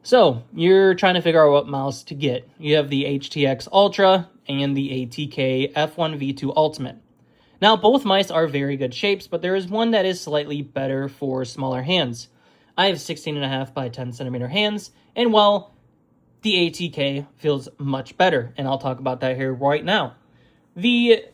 So, you're trying to figure out what mouse to get. You have the HTX Ultra and the ATK F1V2 Ultimate. Now, both mice are very good shapes, but there is one that is slightly better for smaller hands. I have 16.5 by 10 centimeter hands, and well, the ATK feels much better, and I'll talk about that here right now. The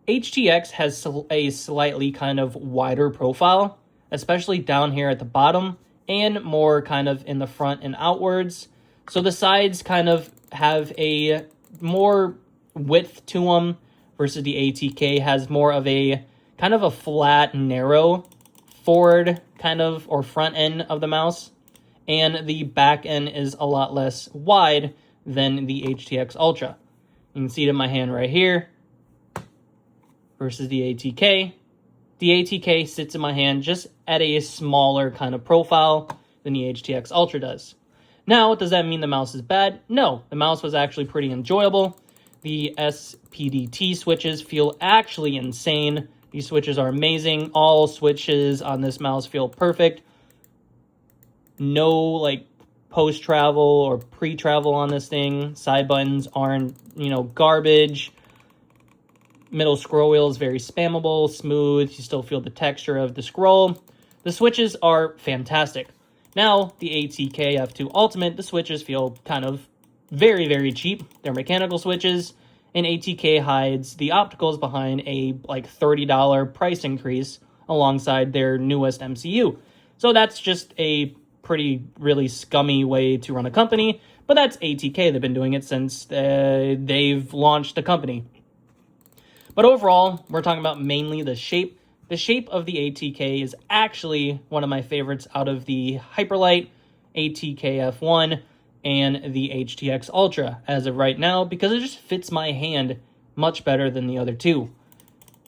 HTX has a slightly kind of wider profile, especially down here at the bottom, and more kind of in the front and outwards. So the sides kind of have a more width to them versus the ATK has more of a kind of a flat, narrow forward kind of or front end of the mouse. And the back end is a lot less wide than the HTX Ultra. You can see it in my hand right here versus the ATK. The ATK sits in my hand just at a smaller kind of profile than the HTX Ultra does. Now, does that mean the mouse is bad? No, the mouse was actually pretty enjoyable. The SPDT switches feel actually insane. These switches are amazing. All switches on this mouse feel perfect. No like post-travel or pre-travel on this thing. Side buttons aren't, garbage. Middle scroll wheel is very spammable, smooth. You still feel the texture of the scroll. The switches are fantastic. Now, the ATK F2 Ultimate, the switches feel kind of very, very cheap. They're mechanical switches, and ATK hides the opticals behind a like $30 price increase alongside their newest MCU. So that's just a pretty, really scummy way to run a company, but that's ATK. They've been doing it since they've launched the company. But overall, we're talking about mainly the shape. The shape of the ATK is actually one of my favorites out of the Hyperlight, ATK F1, and the HTX Ultra as of right now because it just fits my hand much better than the other two.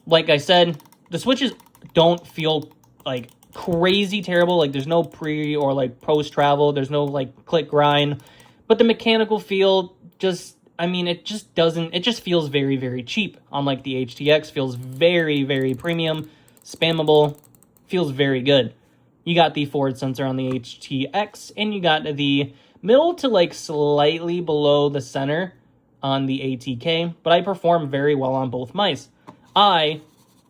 Like I said, the switches don't feel like crazy terrible. Like there's no pre or like post travel. There's no like click grind. But the mechanical feel it just feels very, very cheap. Unlike the HTX, feels very, very premium, spammable, feels very good. You got the forward sensor on the HTX, and you got the middle to like slightly below the center on the ATK, but I perform very well on both mice. I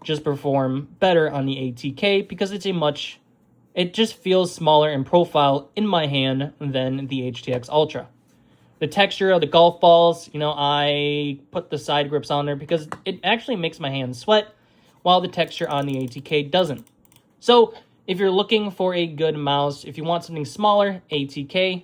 just perform better on the ATK because it just feels smaller in profile in my hand than the HTX Ultra. The texture of the golf balls, I put the side grips on there because it actually makes my hands sweat, while the texture on the ATK doesn't. So, if you're looking for a good mouse, if you want something smaller, ATK.